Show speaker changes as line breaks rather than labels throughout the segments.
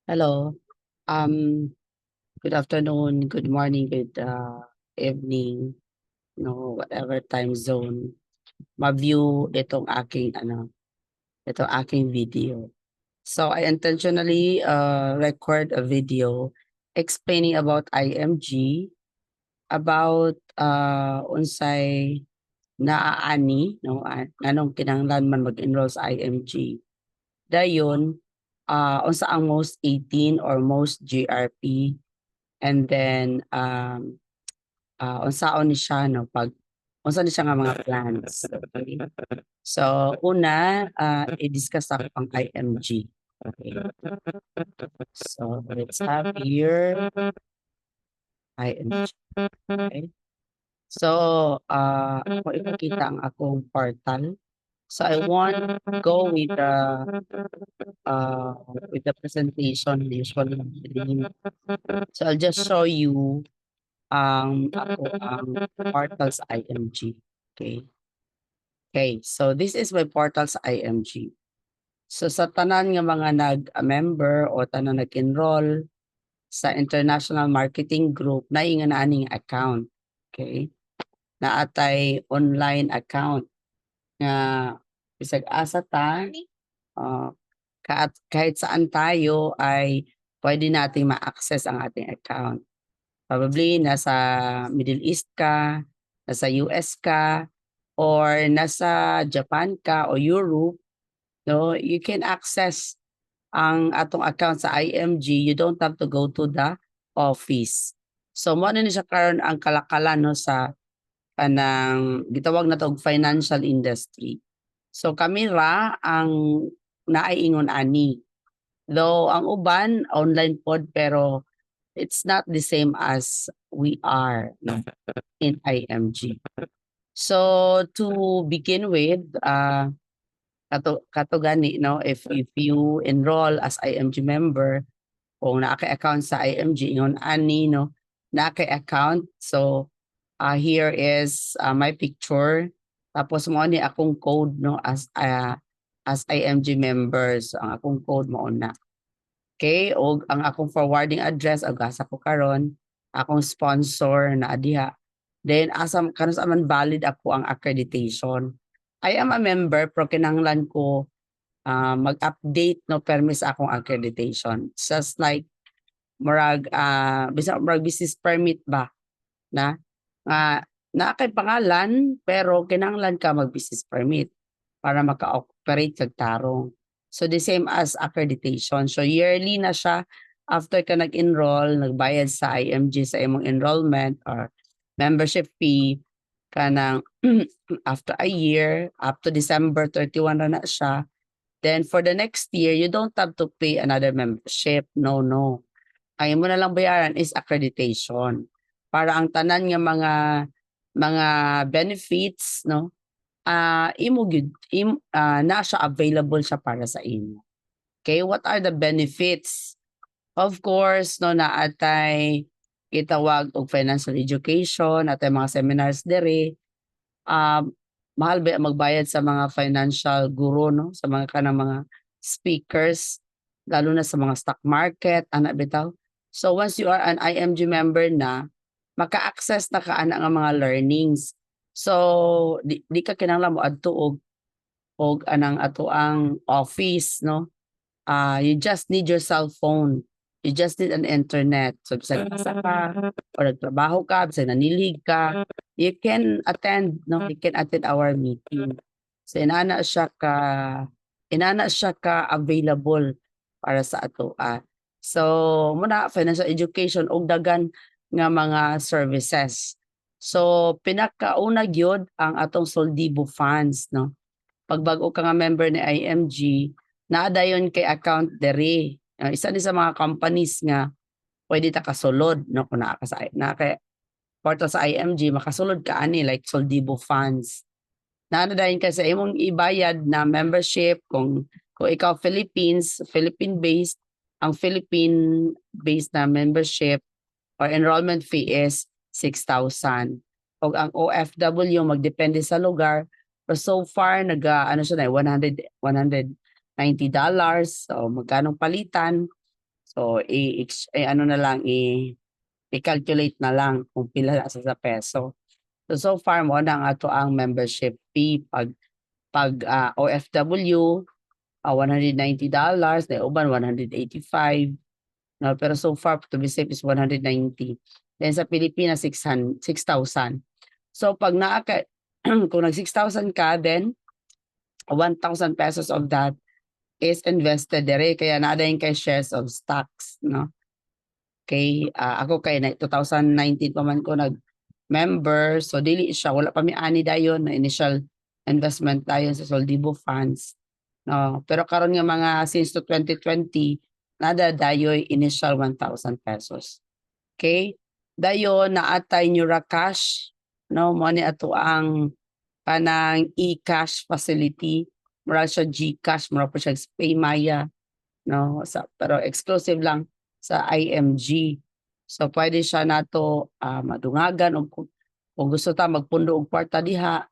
Hello. Um, Good afternoon, good morning, good evening, whatever time zone. Ma-view itong aking video. So I intentionally record a video explaining about IMG, about unsay naaani, no, anong kinahanglan man mag-enroll sa IMG. Dayon, unsa ang most 18 or most GRP. And then, unsaon ni siya 'no, unsa ni siya nga mga plans, okay. So, una, i-discuss ako ang IMG, okay. So, let's have here IMG, okay. So, ako ipakita ang akong portal. So, I want go with the presentation usually. So, I'll just show you ang portal sa IMG. Okay. Okay, so this is my portal sa IMG. So sa tanan nga mga nag-member o tanan nag-enroll sa International Marketing Group na nga naaning account. Okay. Naatay online account nga bisag asa ta kahit saan tayo ay pwede nating ma-access ang ating account. Probably nasa Middle East ka, nasa US ka, or nasa Japan ka o Europe, no, you can access ang atong account sa IMG. You don't have to go to the office. So mo na ni siya karon ang kalakalan no sa kanang gitawag na og financial industry. So kami ra ang naiingon ani. Though ang uban online pod pero it's not the same as we are no, in IMG. So to begin with, kato gani no, if you enroll as IMG member, kung naa kay account sa IMG ingon ani no, naa kay account. So here is my picture. Tapos mo ni akong code no as IMG members. Ang akong code mo na. Okay, o ang akong forwarding address ag asa ko karon, akong sponsor na diha. Then asam kanus man valid ako ang accreditation. I am a member pero kinahanglan ko mag-update no permis akong accreditation. Just like murag bisag murag business permit ba na na kay pangalan pero kinahanglan ka mag-business permit para maka-operate kag tarong. So the same as accreditation. So yearly na siya after ka nag-enroll, nagbayad sa IMG sa imong enrollment or membership fee kanang after a year, up to December 31 na siya. Then for the next year, you don't have to pay another membership. No, no. Ang mo na lang bayaran is accreditation. Para ang tanan nga mga benefits no imo gyud na siya available siya para sa imo. Okay, what are the benefits? Of course, no, naatay gitawag og financial education, atay mga seminars dere. Mahal ba magbayad sa mga financial guru no, sa mga kanang mga speakers, lalo na sa mga stock market, ana bitaw. So once you are an IMG member na, maka-access na ka ana nga mga learnings. So di ka kinahanglan mo adto og anang ato ang office no. You just need your cell phone. You just need an internet. So bisag asa ka or nagtrabaho ka, bisag nanilig ka, you can attend no, you can attend our meeting. So inana siya ka available para sa ato. So muna financial education og dagan nga mga services. So pinakauna gyud ang atong Soldibo funds no. Pag bag-o ka nga member ni IMG, naa dayon kay account dere. Isa ni sa mga companies nga pwede ta kasulod no kung naa ka sa kay portal sa IMG makasulod ka ani like Soldibo funds. Naa na dayon ka sa imong ibayad na membership kung ikaw Philippine based, ang Philippine based na membership or enrollment fee is 6,000. Og ang OFW magdepende sa lugar. Pero so far ano siya na $190. So magkanong palitan? So ano na lang i-calculate na lang kung pila na sa peso. So far mo na ang ato ang membership fee pag OFW $190, the uban 185. No, pero so far to be safe is 190. Then sa Pilipinas 6,000. So pag kung nag 6,000 ka, then 1,000 pesos of that is invested dire kaya naada yung kay shares of stocks, no? Okay, ako kay 2019 pa man ko nag-member, so dili siya, wala pa mi ani dayon na initial investment dayon sa Soldibo funds. No, pero karon nga mga since to 2020 nada dayoy initial 1,000 pesos. Okay? Dayon naatay Nura Cash, no, mo ni ato ang kanang e-cash facility, mura siya GCash, mura po siya Paymaya, no, pero exclusive lang sa IMG. So pwede siya nato madungagan o kung gusto ta magpundo og kwarta diha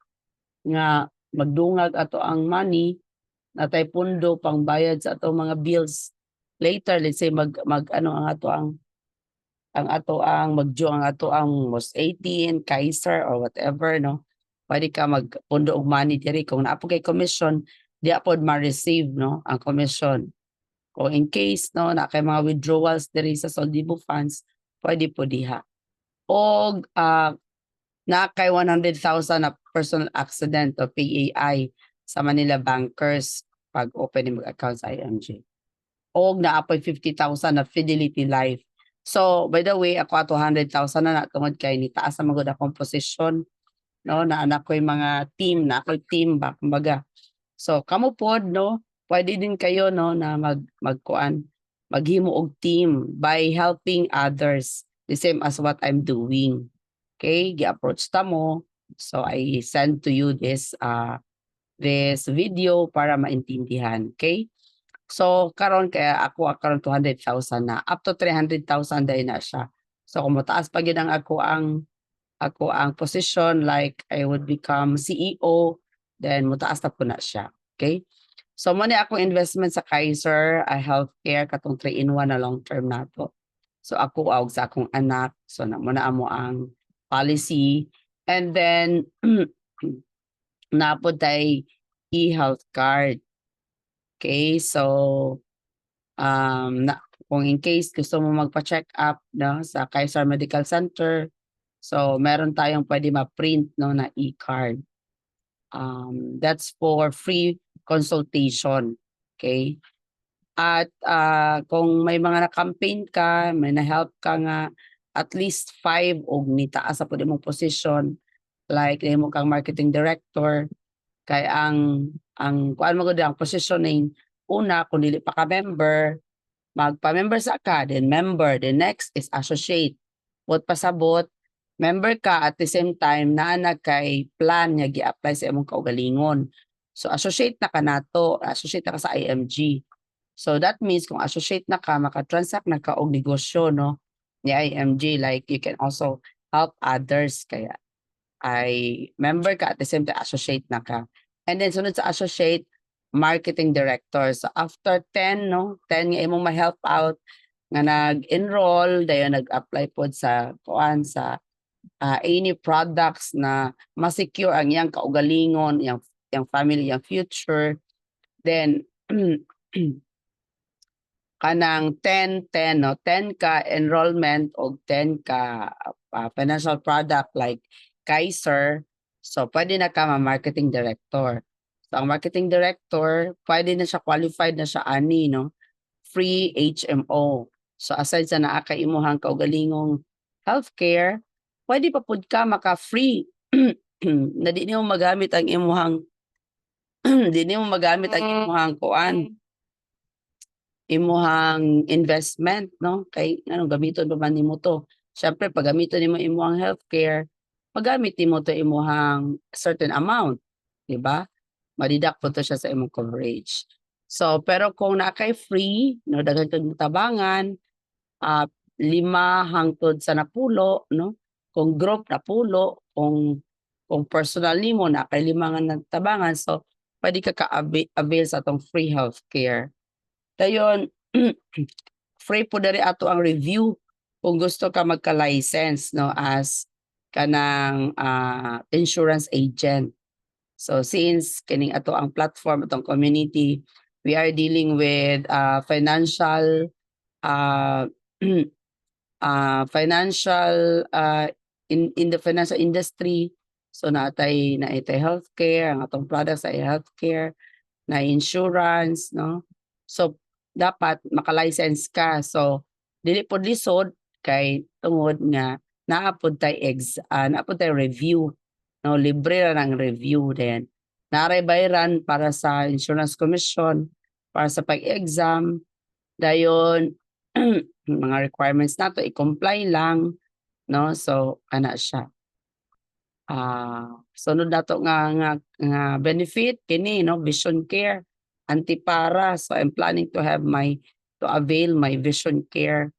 nga magdungag ato ang money natay pundo pang bayad sa ato mga bills later. Let's say mag ano ang ato ang magdue ang ato ang most 18 Kaiser or whatever, no, pwede ka magpundo og money diri kung naa po kay commission di apod ma-receive, no, ang commission. Kung in case, no, na kay mga withdrawals diri sa Soldibo funds pwede po diha. O na kay 100,000 na personal accident o PAI sa Manila Bankers pag open mo account sa IMG. O naapoy 50,000 na Fidelity Life. So by the way, ako 200,000 na tungod kay ni taas na magud akong position, no, na anak ko yung mga team na ako team ba kumbaga. So kamo pod, no, pwede din kayo, no, na magkuan maghimo og team by helping others the same as what I'm doing. Okay, gi-approach ta mo. So I send to you this video para maintindihan. Okay? So karon kaya ako karon 200,000 na, up to 300,000 dahil na siya. So kung mataas pa gyud ang ako ang position, like I would become CEO, then mataas na po na siya. Okay? So mo ni akong investment sa Kaiser Healthcare katong 3-in-1 na long term nato. So ako og sa akong anak, so na mo na amo ang policy, and then napod tay e-health card. Okay, so kung in case gusto mo magpa-check up, no, sa Kaiser Medical Center, so meron tayong pwede ma-print, no, na e-card. That's for free consultation. Okay? At kung may mga na-campaign ka, may na-help ka nga at least 5 og nitaas sa pwede mong position, like mo kang marketing director, kay ang kuan mo gud ang positioning una kung dili pa ka member, magpa-member sa ka, then member, the next is associate. Bot pasabot member ka at the same time naa kay plan nga gi-apply sa imong kaugalingon. So associate na ka nato, associate na ka sa IMG. So that means kung associate na ka, maka-transact na ka og negosyo, no, ni IMG, like you can also help others kaya ay member ka at the same time associate na ka. And then sunod sa associate, marketing director. So after 10, no, 10 nga imong ma-help out nga nag-enroll, dayon nag-apply pod sa kuan sa any products na ma-secure ang iyang kaugalingon, iyang family, iyang future. Then kanang 10, no, 10 ka enrollment o 10 ka financial product like Kaiser, so pwede na ka ma-marketing director. So ang marketing director, pwede na siya qualified na siya ani, no, free HMO. So aside sa naa kay imuhang kaugalingong healthcare, pwede pa pud ka maka-free na di nimo magamit ang imuhang di nimo magamit ang imuhang kuan, imuhang investment, no, kay ano gamiton pa man nimo to. Syempre pag gamiton nimo imuhang healthcare, magamit nimo to imuhang certain amount, di ba? Madidak po to siya sa imong coverage. So pero kung na kay free, no, daghan kag tabangan, 5 hangtod sa napulo, no, kung group napulo, kung personal nimo na kay 5 nga nagtabangan, so pwede ka avail sa atong free healthcare. Dayon free po diri ato ang review kung gusto ka magka-license no as kanang insurance agent. So since kining ato ang platform, atong community, we are dealing with financial uh, financial in the financial industry. So naatay healthcare, ang atong products ay healthcare, na insurance, no? So dapat maka-license ka. So dili pod lisod kay tungod nga naapod tay naapod tay review, no? Libre ra ng review then. Naray bayaran para sa insurance commission, para sa pag-exam, dayon mga requirements nato i-comply lang, no? So ana siya. Sunod nato nga benefit kini no, vision care, antipara. So I'm planning to avail my vision care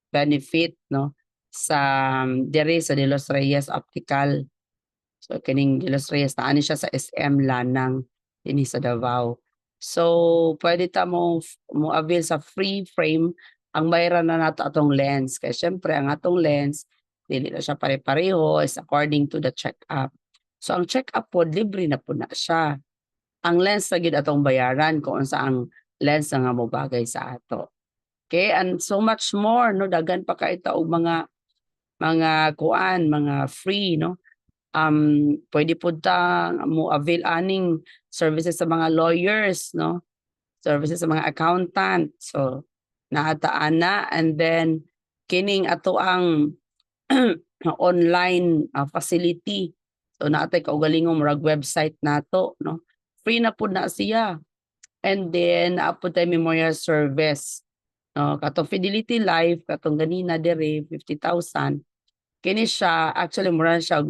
benefit no sa diri sa De Los Reyes Optical. So kining De Los Reyes naa ni siya sa SM Lanang dinhi sa Davao. So pwede ta mo avail sa free frame ang bayaran na nato atong lens kay syempre ang atong lens dili na siya pare-pareho is according to the check-up. So ang check-up pod libre na po na siya. Ang lens na gid atong bayaran kung unsa ang lens nga mobagay sa ato. Okay, and so much more no, daghan pa kay ta og mga kuan, mga free no. Pwede pod ta mo avail aning services sa mga lawyers no, services sa mga accountant. So naataan na, and then kining ato ang online facility. So naatay kaugalingong murag website nato no. Free na pud na siya. And then naapod tay memorial service. No, katong Fidelity Life, katong ganina dere 50,000. Kini siya actually mura siya,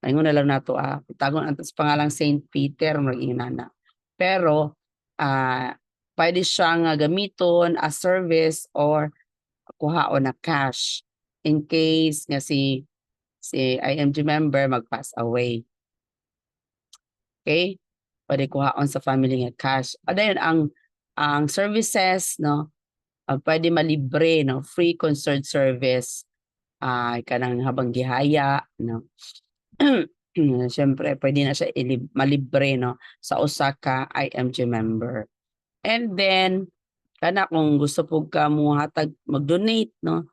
ingon na lang nato itagon ang pangalang Saint Peter murag inana. Pero pwede siya nga gamiton as service or kuhaon na cash in case nga si IMG member mag-pass away. Okay? Pwede kuhaon sa family nga cash. Adayon ang services no, pwede malibre no, free concert service kanang habang gihaya no. Siyempre pwede na siya malibre no sa usa ka IMG member. And then kana kung gusto pug ka mo hatag mag-donate no,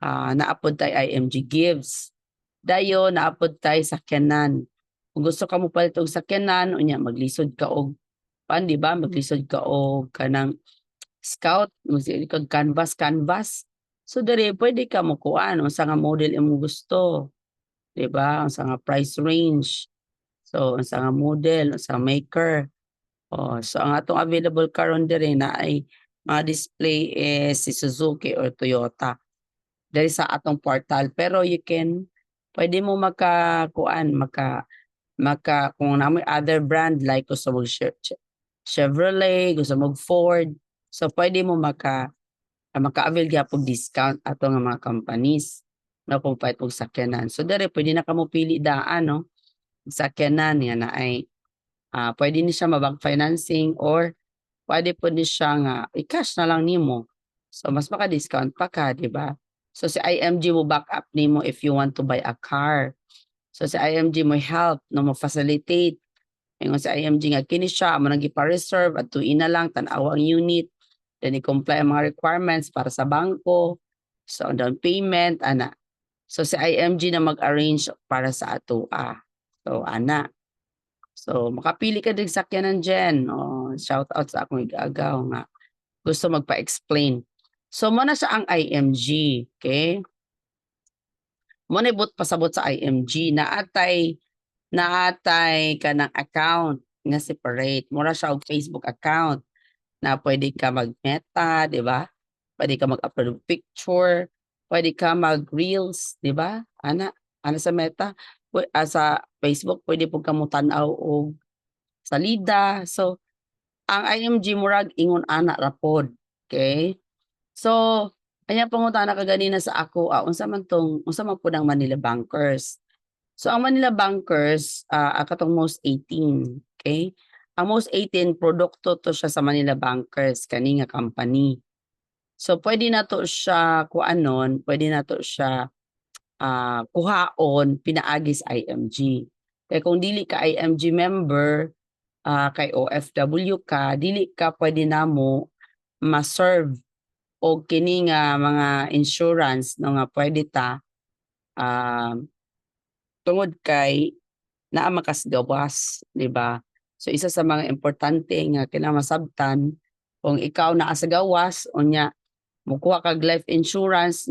naapod tay IMG Gives. Dayon naapod tay sakyanan. Kung gusto ka mo palit og sakyanan unya maglisod ka og di ba, maglisod ka og kanang scout, maglisod ka canvas. So dere pwede ka mo kuan unsa nga model imong gusto. Di ba? Unsa nga price range. So unsa nga model, unsa maker. So ang atong available karon dere na ay mga display is si Suzuki or Toyota. Dere sa atong portal, pero pwede mo kung namoy other brand like gusto mo Chevrolet, gusto mo Ford, so pwede mo maka-avail gyapon discount ato nga mga companies no kung pwede og sakyanan. So dere pwede na kamo pili daan no sakyanan yan na ay pwede ni siya mabank financing or pwede po ni siya nga i-cash na lang nimo. So mas maka-discount pa ka, di ba? So si IMG mo back up nimo if you want to buy a car. So si IMG mo help no mo facilitate. Ingon si IMG nga kini siya mo nang gipa-reserve at tuin na lang tan-aw ang unit. Then i-comply ang mga requirements para sa bangko. So down payment ana. So si IMG na mag-arrange para sa ato So ana. So makapili ka dig sakyanan dyan. Shout out sa akong igagaw nga gusto magpa-explain. So mo na siya ang IMG, okay? Mo na pasabot sa IMG naatay kanang account nga separate. Mura siya og Facebook account na pwede ka mag-meta, di ba? Pwede ka mag-upload picture, pwede ka mag-reels, di ba? Ana sa meta, sa Facebook pwede po ka mo tan-aw og salida. So ang IMG murag ingon ana rapod, okay? So anya pangutana ka ganina sa ako, unsa man pud ang Manila Bankers. So ang Manila Bankers katong most 18, okay? Ang most 18 produkto to siya sa Manila Bankers kani nga company. So pwede na to siya kuanon, pwede na to siya kuhaon pinaagi sa IMG. Kaya kung dili ka IMG member, kay OFW ka, dili ka pwede namo ma-serve o kini nga mga insurance no nga pwede ta tungod kay naa makasgawas, di ba? So isa sa mga importante nga kinamasabtan kung ikaw naa sa gawas unya mukuha kag life insurance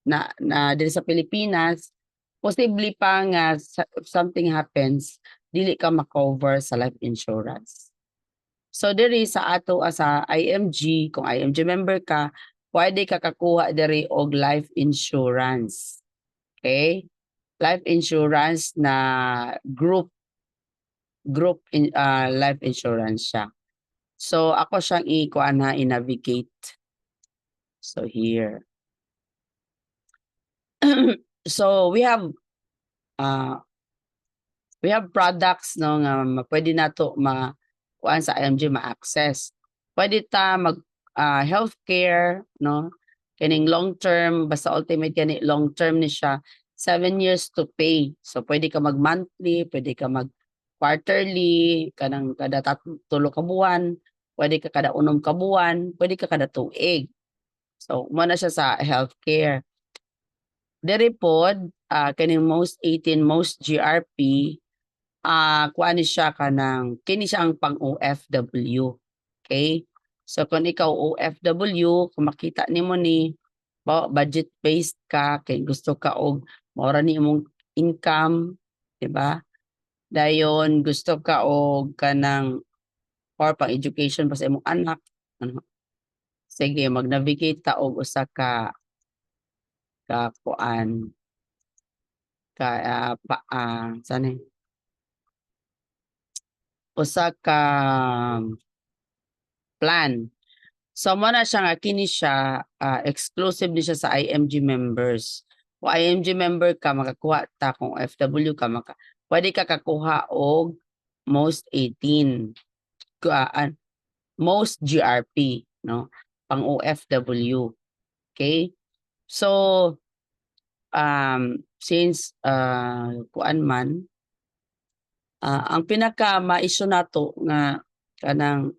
na diri sa Pilipinas, posible pa nga if something happens, dili ka ma-cover sa life insurance. So diri sa ato sa IMG, kung IMG member ka, pwede ka kakuha diri og life insurance. Okay? Life insurance na group life insurance siya. So ako siyang ikuan na i-navigate. So here. So we have products no nga pwede nato kuan sa IMG ma-access. Pwede ta mag healthcare no kining long term basta ultimate kani long term ni siya 7 years to pay. So pwede ka mag monthly, pwede ka mag quarterly, kanang kada tulo ka buwan, pwede ka kada unom ka buwan, pwede ka kada tuig. So mo na siya sa healthcare. Diri pod kining most 18 most GRP kuan ni siya kanang kini siya ang pang OFW. Okay? So kung ikaw OFW, kung makita nimo ni budget based ka kay gusto ka og maura ni imong income, di ba? Dayon gusto ka og kanang or pang education pa sa imong anak, ano? Sige, mag-navigate ta og usa ka kuan saan usa ka plan. So mo na siya nga kini siya exclusive ni siya sa IMG members. Kung IMG member ka makakuha ta, kung FW ka pwede ka kakuha og most 18 most GRP no pang OFW. Okay? So since kuan man ang pinaka ma-issue nato nga kanang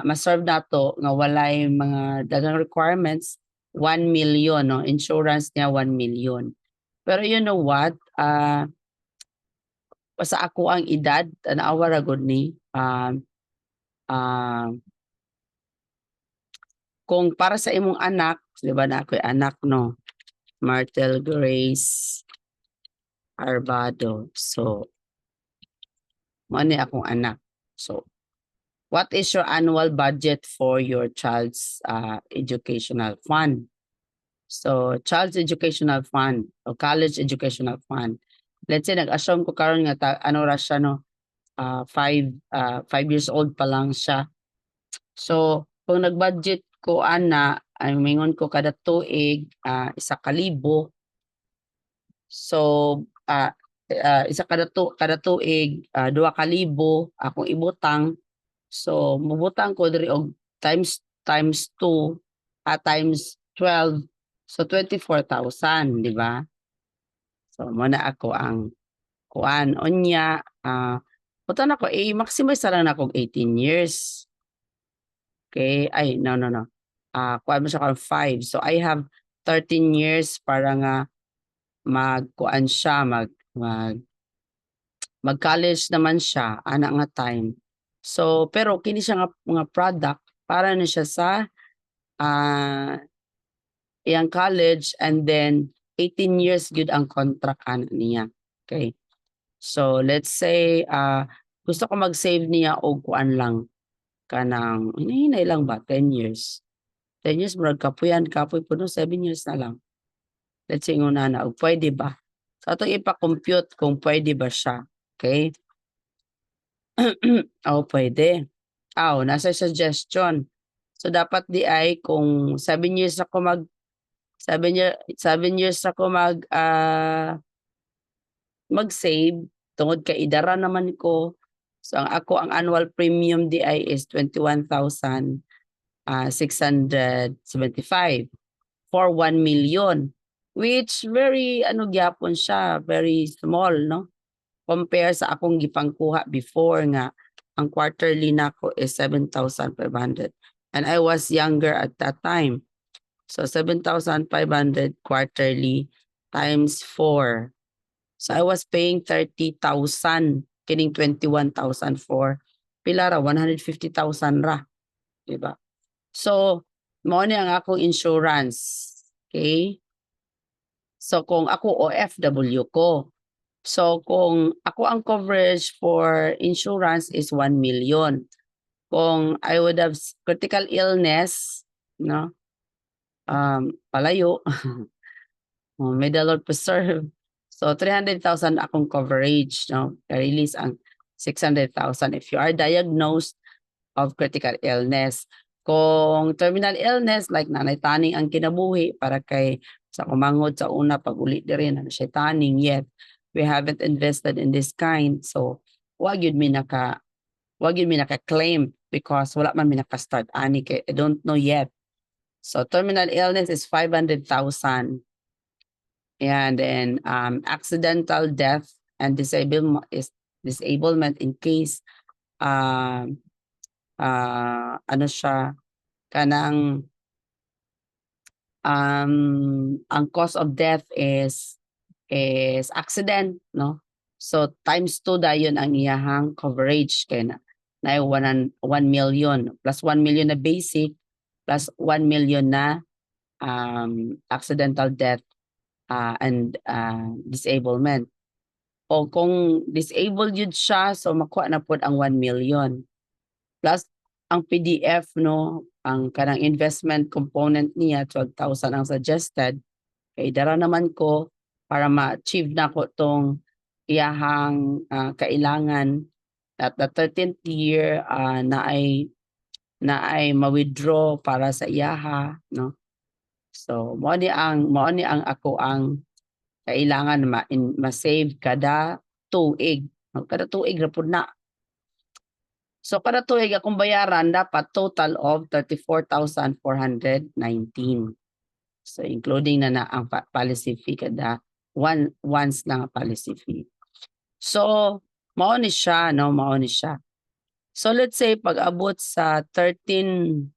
ma-serve nato nga walay mga daghang requirements 1 million no insurance niya 1 million. Pero you know what sa ako ang edad tanawa ra gud ni kung para sa imong anak, di ba na ako'y anak no, Martel Grace Arbado. So, mo ni akong anak. So, what is your annual budget for your child's educational fund? So, child's educational fund o college educational fund. Let's say nag-assume ko karon nga ano ra siya no, 5 years old pa lang siya. So, kung nag-budget ko ay mingon ko kada tuig 1,000. So, isa kada tuig 2,000 akong ibutang. So, mubutang ko diri og times 2 times 12. So, 24,000, di ba? So, muna ako ang kuan unya butan ako maximize lang na ako 18 years. Okay, ay no. Kuan mo siya karon 5. So I have 13 years para nga magkuan siya mag-college naman siya ana nga time. So pero kini siya nga mga product para na siya sa iyang college and then 18 years good ang contract ana niya. Okay. So let's say gusto ko mag-save niya og kuan lang kanang hinay lang ba 10 years. 10 years murag kapoy po no 7 years na lang. Let's say una na pwede ba? So atong ipa-compute kung pwede ba siya. Okay? Pwede. Nasa suggestion. So dapat di ay kung 7 years ako 7 years ako mag-save tungod kay idara naman ko. So ang annual premium di ay is 21,000. 675 for 1 million, which very gyapon siya, very small, no? Compare sa akong gipangkuha before nga ang quarterly nako is 7,500 and I was younger at that time. So 7,500 quarterly times 4. So I was paying 30,000, kining 21,000 for pila ra 150,000 ra, di ba? So mao ni ang akong insurance. Okay? So kung ako OFW ko, so kung ako ang coverage for insurance is 1 million. Kung I would have critical illness, no? Palayo, may the Lord preserve. So 300,000 akong coverage, no? Release ang 600,000 if you are diagnosed of critical illness. Kung terminal illness like nanay taning ang kinabuhi para kay sa kumangod sa una pag ulit di rin siya taning yet we haven't invested in this kind, so wag yun mi naka-claim because wala man mi naka-start ani kay I don't know yet. So terminal illness is 500,000. And then accidental death and disablement in case ano siya kanang ang cause of death is accident, no? So times 2 dayon ang iyahang coverage kay na 1 million plus 1 million na basic plus 1 million na accidental death and disablement. O kung disabled yun siya, so makuha na po ang 1 million. Plus ang PDF, no, ang kanang investment component niya 12,000 ang suggested. Kay dara naman ko para ma-achieve na ko tong iyahang kailangan at the 13th year na ay ma-withdraw para sa iyaha, no. So mao ni ang ako ang kailangan ma-save kada tuig. Kada tuig ra pud na. So kada tuig akong bayaran dapat total of 34,419. So including na ang policy fee kada once na policy fee. So mao ni siya, no, mao ni siya. So let's say pag abot sa 13,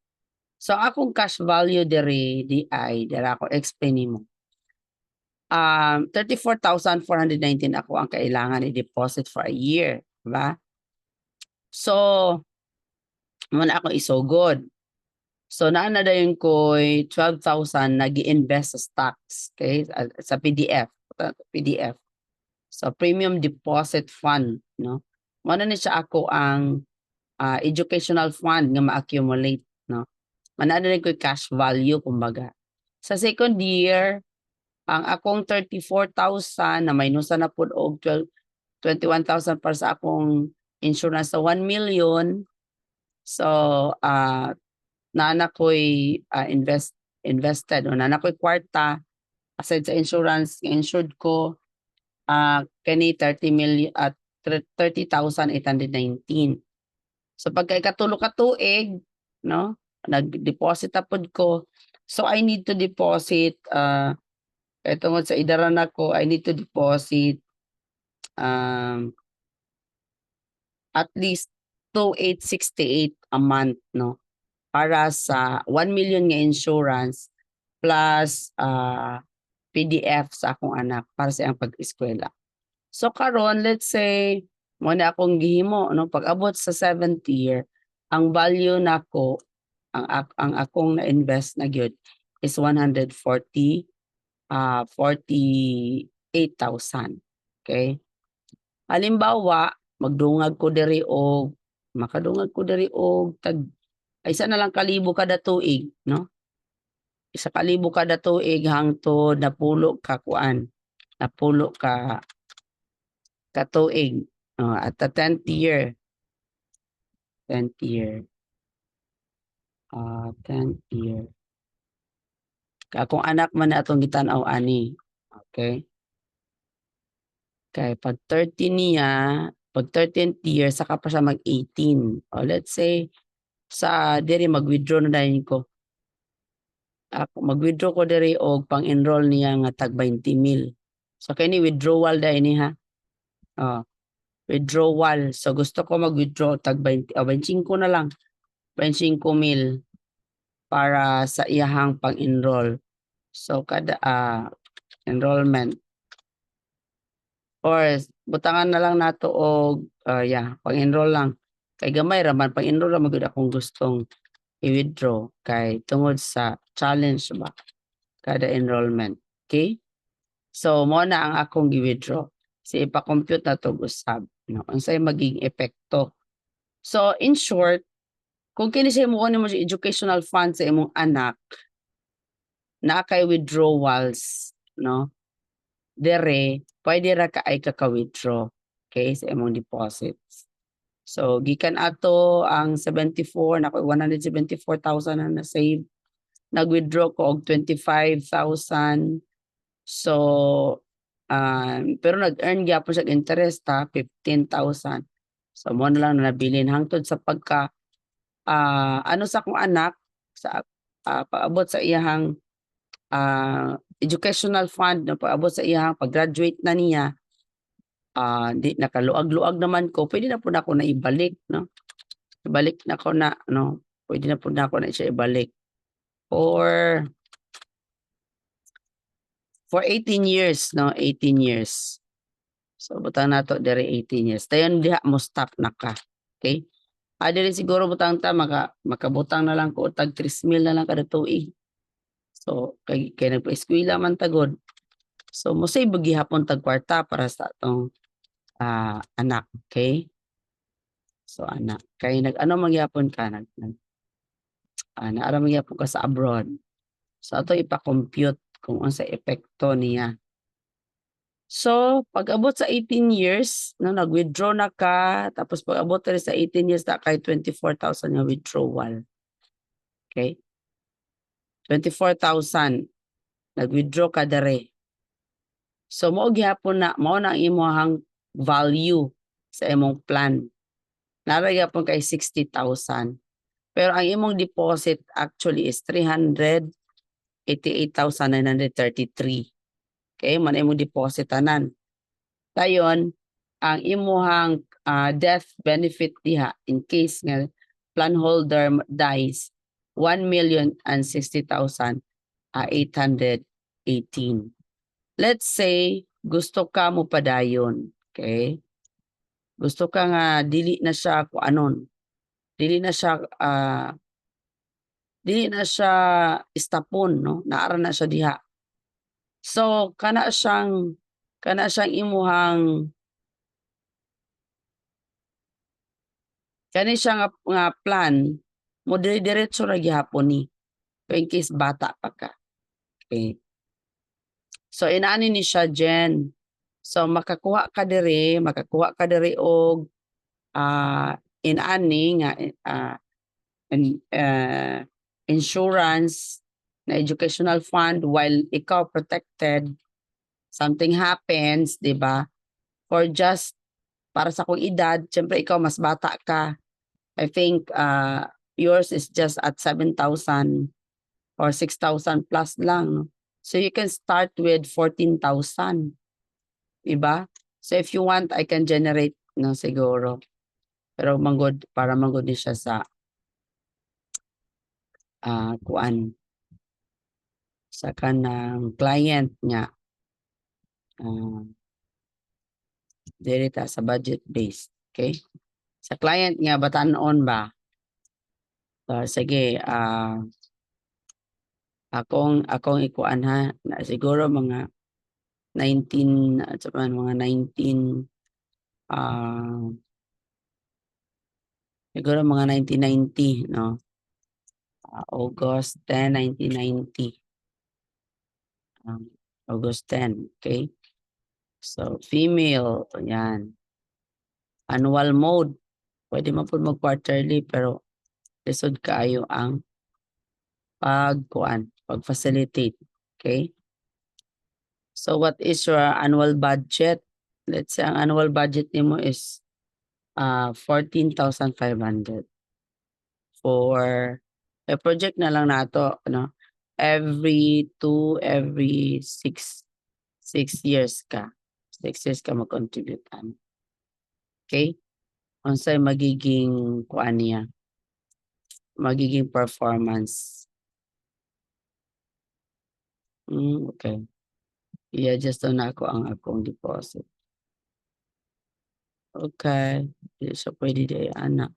so akong cash value di ako explain mo. 34,419 ako ang kailangan i-deposit for a year, diba? So muna ako isugod. So naana dayon ko 12,000 nag-i-invest sa stocks, okay? Sa PDF. So premium deposit fund, no? Muna ni siya ako ang educational fund nga ma-accumulate, no? Manana rin ko cash value kumbaga. Sa second year, ang akong 34,000 na minusan na po og 21,000 para sa akong insurance sa 1 million. So nana ko'y invested o nana ko'y kwarta aside sa insurance insured ko kani 30,819. So pagka ikatulo ka tuig, no, nag-deposit apod ko. So I need to deposit ito mo sa idaran ako, I need to deposit at least 2,868 a month, no? Para sa 1 million nga insurance plus PDF sa akong anak para sa iyang pag-eskwela. So karon let's say mo na akong gihimo, no, pag abot sa 7th year, ang value nako ang akong na-invest na gyud is 48,000. Okay? Halimbawa, makadungag ko diri og tag isa na lang kalibo kada tuig, no? Isa kalibo kada tuig hangtod napulo ka tuig at the 10th year. 10th year. Kung anak man na atong gitan-aw ani. Okay? Kay pag 30 niya, pag 13th year saka pa siya mag-18. O let's say sa diri mag-withdraw na dayon ko. Ako mag-withdraw ko diri og pang-enroll niya nga tag 20,000. So kini withdrawal dayon ni ha. Oh, withdrawal. So gusto ko mag-withdraw tag 20 o 25 na lang. 25,000 para sa iyahang pang-enroll. So kada enrollment or butangan na lang nato og pang-enroll lang. Kay gamay raman pang-enroll ra magud akong gustong i-withdraw kay tungod sa challenge ba kada enrollment. Okay? So mo na ang akong gi-withdraw. Si ipa-compute na to usab. No? Unsay maging epekto. So in short, kung kini siya mo kunin mo si educational fund sa imong anak, na kay withdrawals, no? Dere, pwede ra ka ay kaka-withdraw, okay, sa imong deposits. So, gikan ato ang 74, na 174,000 na na-save. Nag-withdraw ko og 25,000. So, pero nag-earn gyapon siya interest ha, 15,000. So, mo na lang na nabilin hangtod sa pagka ano sa akong anak sa paabot sa iyahang educational fund na paabot sa iyahang pag-graduate na niya, di nakaluag-luag naman ko, pwede na po na ako na ibalik, no? Ibalik na ko na, no? Pwede na po na ako na siya ibalik. For 18 years, no? 18 years. So, butang na to, dere 18 years. Tayon diha mo stop na ka. Okay? Dere siguro butang ta, makabutang na lang ko, tag 3,000 na lang kada tuig. So, kay nagpa-eskwela man tagod. So, mo say hapon tag kwarta para sa atong anak. Okay? So, anak. Kay nag-ano magyapon ka, naara magyapon ka sa abroad. So, ato ipa-compute kung ano sa epekto niya. So, pag abot sa 18 years, no, nag-withdraw na ka, tapos pag abot rin sa 18 years, na kay 24,000 yung withdrawal. Okay? 24,000. Nag-withdraw ka dere. So, mao gyapon na, mao na ang imong value sa imong plan. Nara gyapon kay 60,000. Pero ang imong deposit actually is 388,933. Okay, man imong deposit tanan. Dayon, ang imong death benefit diha in case nga plan holder dies 1,060,818. Let's say gusto ka mo padayon, okay? Gusto ka nga dili na siya kuanon. Dili na siya istapon, no? Naara na siya diha. So kana siyang imuhang kani siya nga plan mo diretso ra gihapon ni. In case bata pa ka. Okay. So inaani ni siya Jen. So makakuha ka diri og inaani nga insurance na educational fund while ikaw protected, something happens, di ba? For just para sa kong edad, syempre ikaw mas bata ka. I think yours is just at 7,000 or 6,000 plus lang. No? So you can start with 14,000. Diba? So if you want, I can generate no siguro. Pero para manggod din siya sa kuan sa kanang client niya. Direta sa budget based. Okay? Sa client niya, batanon ba? So, sige, akong ikuan ha, na siguro mga 19, mga 19, siguro mga 1990, no? August 10, 1990. August 10, okay? So, female, yan. Annual mode. Pwede mo po mag-quarterly, pero lisod kaayo ang pag-facilitate. Okay? So, what is your annual budget? Let's say, ang annual budget nimo is 14,500. for project na lang nato ano every 6 years ka. 6 years ka mag-contribute ano. Okay? Unsay magiging kuan niya? Magiging performance. Okay. I-adjust na ako ang akong deposit. Okay. Hindi siya pwede di anak.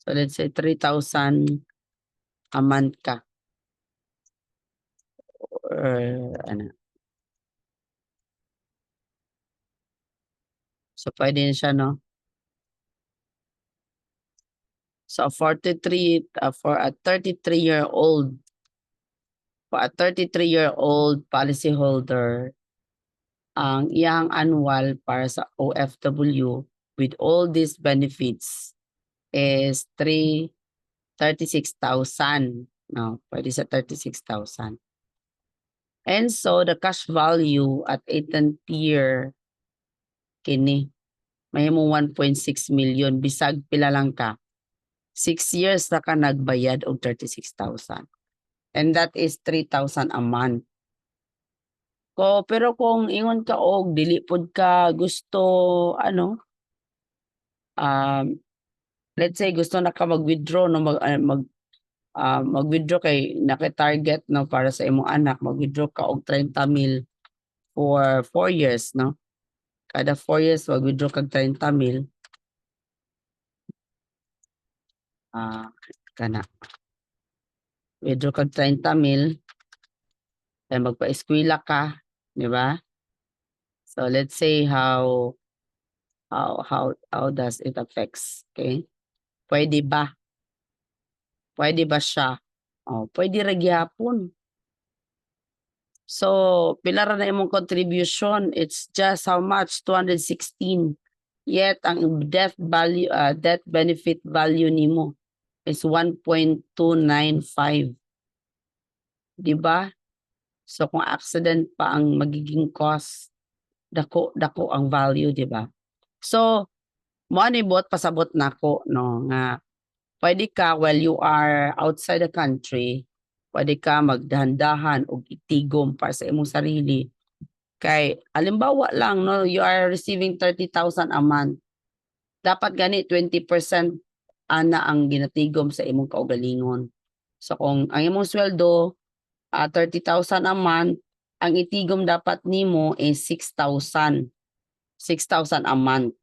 So let's say 3,000 a month ka. Or ano. So pwede na siya, no? So 43 for a 33-year-old policyholder, ang iyang annual para sa OFW with all these benefits is 36,000. No, pwede sa 36,000. And so the cash value at 18th year kini may mo 1.6 million bisag pila lang ka. 6 years na ka nagbayad og 36,000. And that is 3,000 a month. Pero kung ingon ka og dili pod ka gusto let's say gusto na ka mag-withdraw no mag-withdraw kay naka-target no para sa imong anak, mag-withdraw ka og 30,000 for 4 years no. Kada 4 years mag-withdraw kag 30,000. Kana. Withdraw kag 30,000 kay magpa-eskwela ka, di ba? So let's say how does it affects, okay? Pwede ba? Pwede ba siya? Pwede ra gyapon. So, pila ra na imong contribution? It's just how much? 216. Yet ang death benefit value nimo is 1.295. Di ba? So kung accident pa ang magiging cost, dako ang value, di ba? So, mo ni pasabot nako no nga pwede ka while you are outside the country, pwede ka magdahan-dahan og itigom para sa imong sarili. Kay halimbawa lang no, you are receiving 30,000 a month. Dapat gani 20% ana ang ginatigom sa imong kaugalingon. So kung ang imong sweldo 30,000 a month, ang itigom dapat nimo is 6,000. 6,000 a month.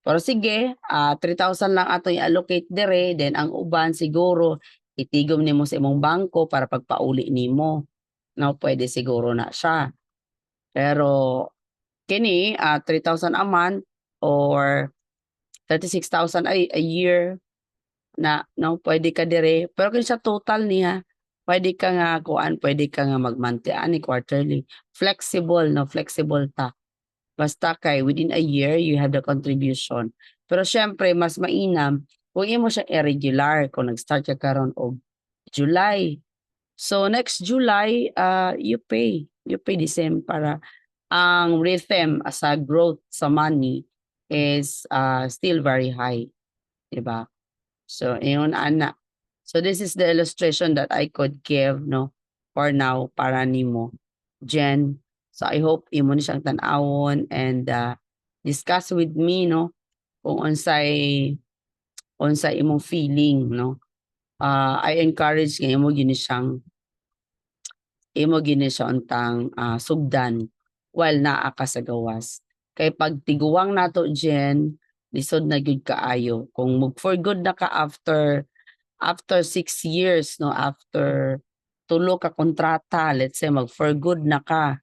Pero sige, 3,000 lang ato i-allocate dire, then ang uban siguro itigom nimo sa imong bangko para pagpauli nimo. No, pwede siguro na siya. Pero kini 3,000 a month or 36,000 a year na no pwede ka dire. Pero kung sa total niya, pwede ka nga pwede ka nga mag-monthly ani quarterly. Flexible no, flexible ta. Basta kay within a year, you have the contribution. Pero syempre, mas mainam kung imo siya irregular kung nag-start ka karon og July. So next July, you pay the same para ang rhythm as a growth sa money is still very high. Diba? So, yun ana. So this is the illustration that I could give no for now para nimo, Jen. So I hope imo ni siyang tan-awon and discuss with me no kung unsay imong feeling no. I encourage nga imo gini siyang untang sugdan while naa ka sa gawas. Kay pag tiguwang nato Jen, lisod na gyud kaayo. Kung for good na ka after 6 years no, after tulo ka kontrata, let's say mag for good na ka.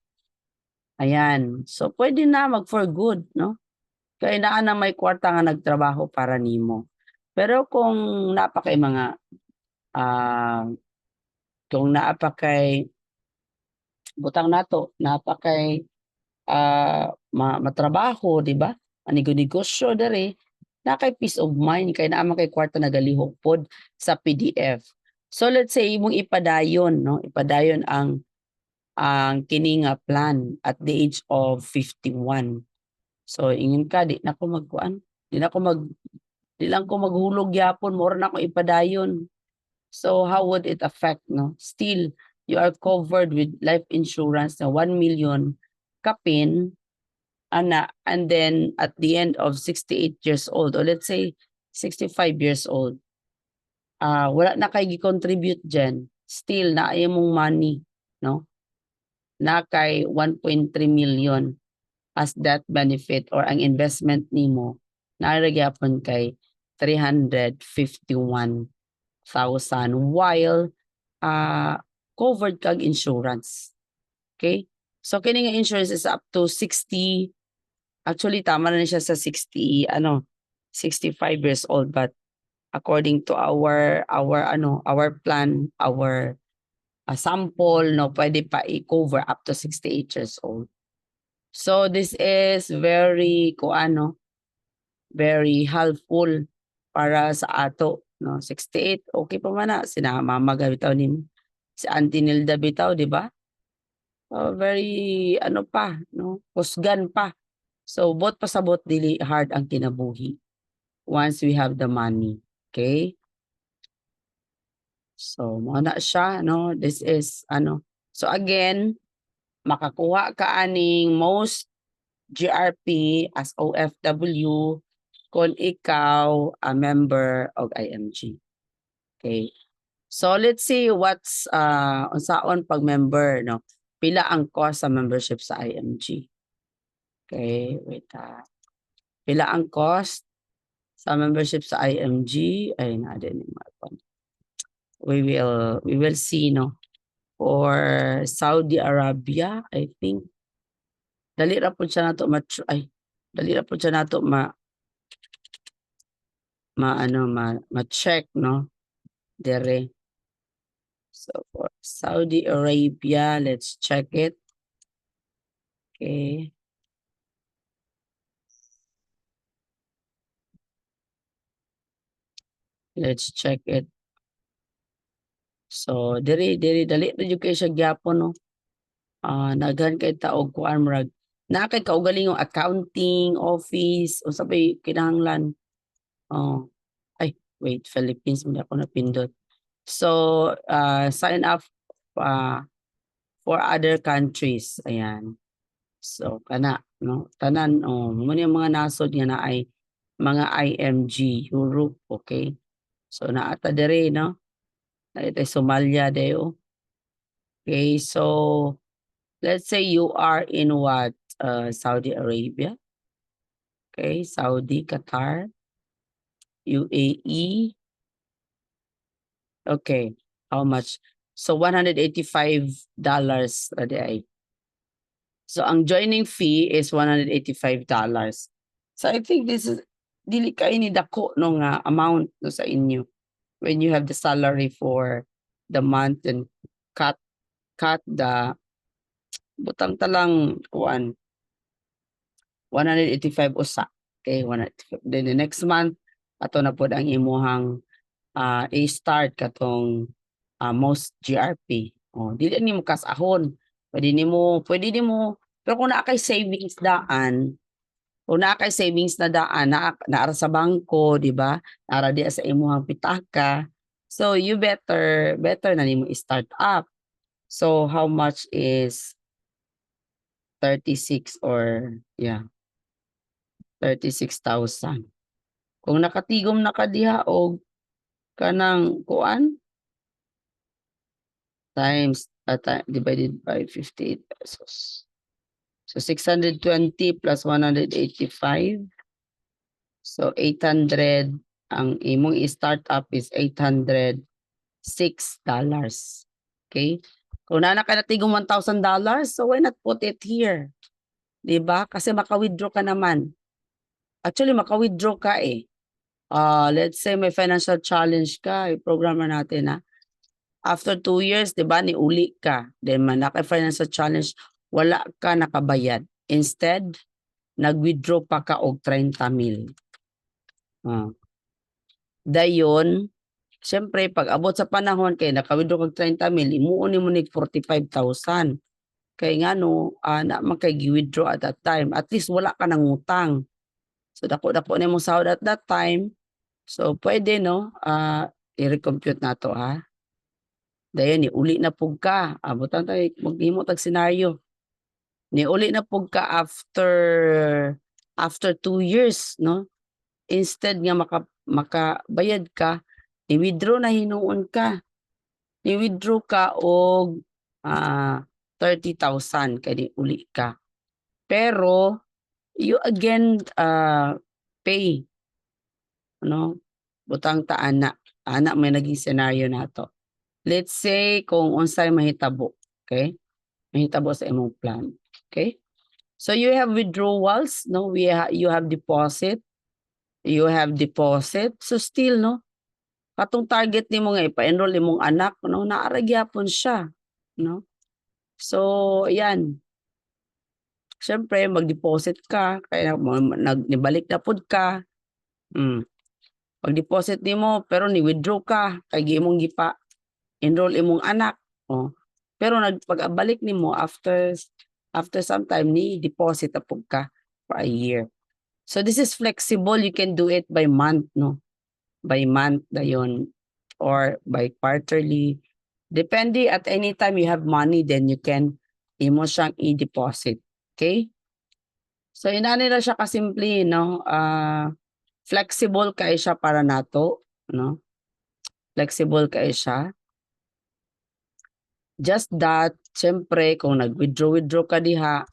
Ayan. So pwede na mag for good no. Kaya naa na may kwarta nga nagtrabaho para nimo. Pero kung napakay mga kung naapakay butang nato, napakay matrabaho, di ba? Negosyo dere, na kay peace of mind kay naa kay kwarta nagalihok pod sa PDF. So let's say imong ipadayon no, ipadayon ang kini nga plan at the age of 51. So ingon ka di na ko magkuan, di lang ko maghulog yapon, mora na ko ipadayon. So how would it affect, no? Still, you are covered with life insurance na 1 million kapin, ana, and then at the end of 68 years old, or let's say 65 years old, wala na kay gi-contribute dyan, still na mong money, no? Na kay 1.3 million as that benefit or ang investment nimo naaregyapon kay 351,000 while covered kag insurance. Okay? So kini nga insurance is up to 60, actually tama na siya sa 60 65 years old, but according to our plan, our sample, no, pwede pa i-cover up to 68 years old. So this is very very helpful para sa ato, no. 68 okay pa man na sinamama bitaw ni si Auntie Nilda bitaw, di ba? Very pa, no, husgan pa. So both pasabot dili hard ang kinabuhi once we have the money. Okay? So mo na siya, no. This is so again, makakuha ka aning most GRP as OFW kung ikaw a member of IMG. Okay. So let's see what's unsaon pag member, no. Pila ang cost sa membership sa IMG. Okay, wait pila ang cost sa membership sa IMG? Ay na din we will see, no. For Saudi Arabia, I think dali ra pud siya nato ma-check, no, dere. So for Saudi Arabia, let's check it. Okay. Let's check it. So dali ra jud kay siya gyapon, no. Daghan kay taog kuan murag na kay kaugaling yung accounting office o sabay kinahanglan. Ay wait, Philippines mo ako napindot. So sign up for other countries. Ayan. So kana, no, tanan mo yung mga nasod nga na ay mga IMG Europe, okay? So naata dere, no? Naita Somalia deo. Okay, so let's say you are in what? Saudi Arabia. Okay, Saudi, Qatar, UAE. Okay, how much? So $185 ay. So ang joining fee is $185. So I think this is dili kay ni dako no nga amount no sa inyo when you have the salary for the month and cut the butang talang 185 usa. Okay, 185. Then the next month ato na pod ang imuhang i-start katong most GRP. Dili nimo kasahon. Pwede nimo pero kung naa kay savings daan, kung naa kay savings na daan, naara sa bangko, di ba? Naara di sa imuhang pitaka. So you better na nimo i-start up. So how much is 36 or 36,000. Kung nakatigom na ka diha og kanang kuan times divided by 58 pesos. So 620 plus 185. So 800 ang imong i-start up is $806. Okay? Kung na ka natigong $1,000, so why not put it here? 'Di ba? Kasi maka-withdraw ka naman. Actually maka-withdraw ka eh. Let's say may financial challenge ka, i-programa natin after 2 years, di ba, niuli ka. Then man naka-financial challenge, wala ka nakabayad. Instead, nag-withdraw pa ka og 30,000. Dayon, syempre, pag abot sa panahon, kay naka-withdraw kag 30,000, imuon mo ni 45,000. Kay nga no, na makay-withdraw at that time. At least wala ka nang utang. So, dako-dako na mo sahod at that time. So, pwede, no, i-recompute na to ha. Dayon ni uli na pug ka. Abutan tayo maghimo tag senaryo. Ni uli na pug ka after 2 years, no? Instead nga makabayad ka, i-withdraw na hinuon ka. I-withdraw ka og 30,000 kay di uli ka. Pero you again pay, no? Butang ta ana may naging scenario nato. Let's say kung unsay mahitabo, okay? Mahitabo sa imong plan, okay? So you have withdrawals, no? You have deposit. You have deposit. So still, no? Katong target nimo nga ipa-enroll imong anak, no? Naara gyapon siya, no? So, yan. Siyempre, mag-deposit ka, kaya nibalik na pud ka. Pag-deposit nimo pero ni-withdraw ka, kay gimong gipa enroll imong anak. Oh. Pero pag-abalik nimo after some time ni deposit na pud ka for a year. So this is flexible. You can do it by month, no? By month dayon or by quarterly. Depende, at any time you have money, then you can imo siyang i-deposit. Okay? So inani na siya kasimple, no? Flexible kay siya para nato, no? Flexible kay siya. Just that, syempre, kung nag-withdraw ka diha,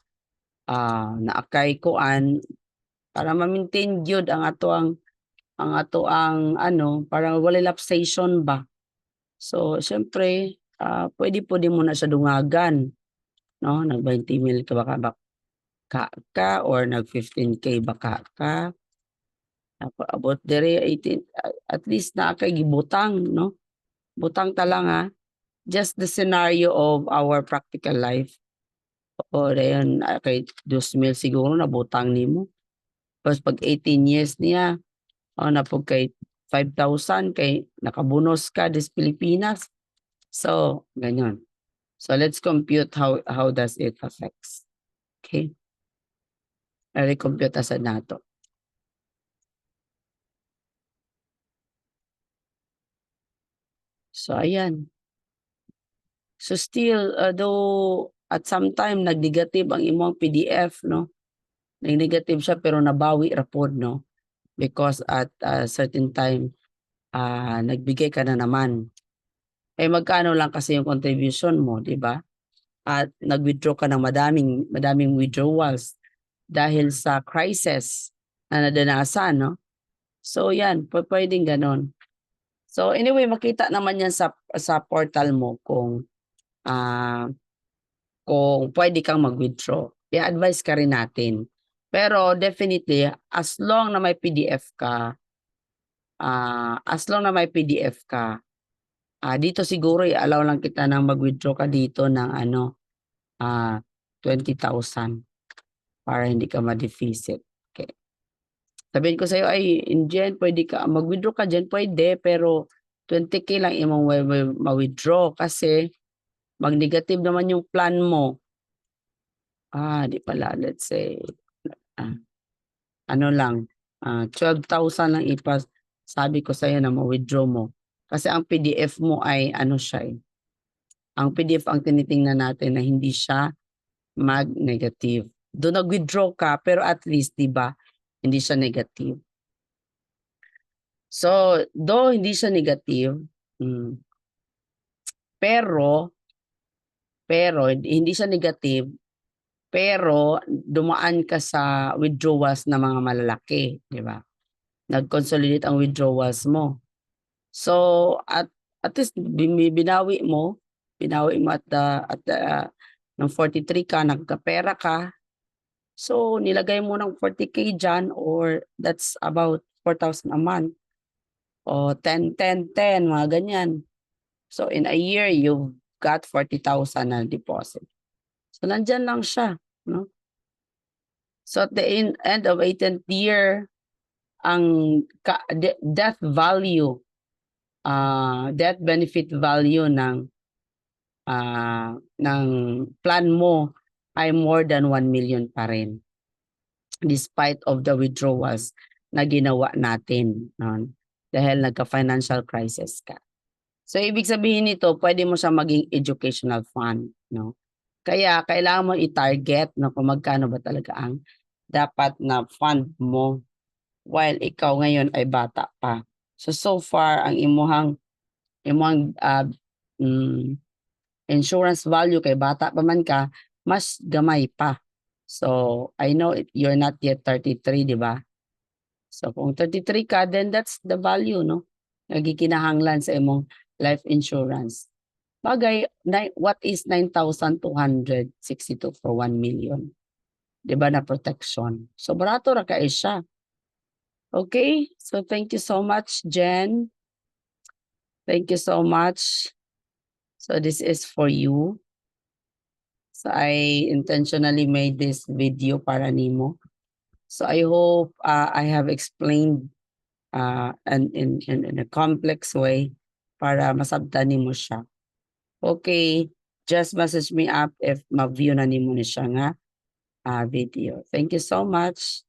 naakay kuan, para ma-maintain gyud ang ato ang parang wala lapsation ba. So, syempre, pwede mo na siya dungagan, no? Nag-20 mil ka baka ka or nag-15K baka ka. About dere 18, at least na kay gibutang, no? Butang ta lang ha. Just the scenario of our practical life. O dayon kay 2,000 siguro na butang nimo. Tapos pag 18 years niya, na pag kay 5,000 kay nakabunos ka des Pilipinas. So, ganyan. So let's compute how does it affects. Okay? I-compute sa nato. So ayan. So still, though at some time nag-negative ang imong PDF, no? Nag-negative siya pero nabawi ra pod, no? Because at a certain time, nagbigay ka na naman. Eh magkano lang kasi yung contribution mo, di ba? At nag-withdraw ka ng madaming withdrawals dahil sa crisis na nadanasan, no? So yan, pwedeng ganon. So anyway, makita naman yan sa portal mo kung pwede kang mag-withdraw. I-advise ka rin natin. Pero definitely, as long na may PDF ka, dito siguro i-allow lang kita nang mag-withdraw ka dito ng 20,000 para hindi ka ma-deficit. Okay. Sabihin ko sa'yo, ay, Jen, pwede ka, mag-withdraw ka dyan, pwede, pero 20K lang imong ma-withdraw kasi mag-negative naman yung plan mo. Di pala, let's say, 12,000 lang sabi ko sa'yo na ma-withdraw mo. Kasi ang PDF mo ay ang PDF ang tinitingnan natin na hindi siya mag-negative. Doon nag-withdraw ka, pero at least, di ba, hindi siya negative. So, though hindi siya negative, pero hindi siya negative, pero dumaan ka sa withdrawals na mga malalaki, di ba? Nag-consolidate ang withdrawals mo. So, at least binawi mo at ng 43 ka, nagkapera ka. So, nilagay mo ng 40K dyan or that's about 4,000 a month. O 10, 10, 10, mga ganyan. So, in a year, you've got 40,000 na deposit. So, nandyan lang siya. No? So, at the end of 18th year, ang death value, death benefit value ng plan mo ay more than 1 million pa rin. Despite of the withdrawals na ginawa natin. dahil nagka-financial crisis ka. So, ibig sabihin nito, pwede mo siya maging educational fund, no? Kaya, kailangan mo i-target, no, kung magkano ba talaga ang dapat na fund mo while ikaw ngayon ay bata pa. So far, ang imuhang insurance value kay bata pa man ka, mas gamay pa. So, I know you're not yet 33, di ba? So, kung 33 ka, then that's the value, no? Nagikinahanglan sa imong life insurance. Bagay, what is 9,262 for 1 million? Di ba na protection? So, barato ra kayo siya. Okay? So, thank you so much, Jen. Thank you so much. So, this is for you. So, I intentionally made this video para nimo. So, I hope I have explained and in a complex way para masabtan nimo siya. Okay, just message me up if ma-view na nimo ni siya nga video. Thank you so much.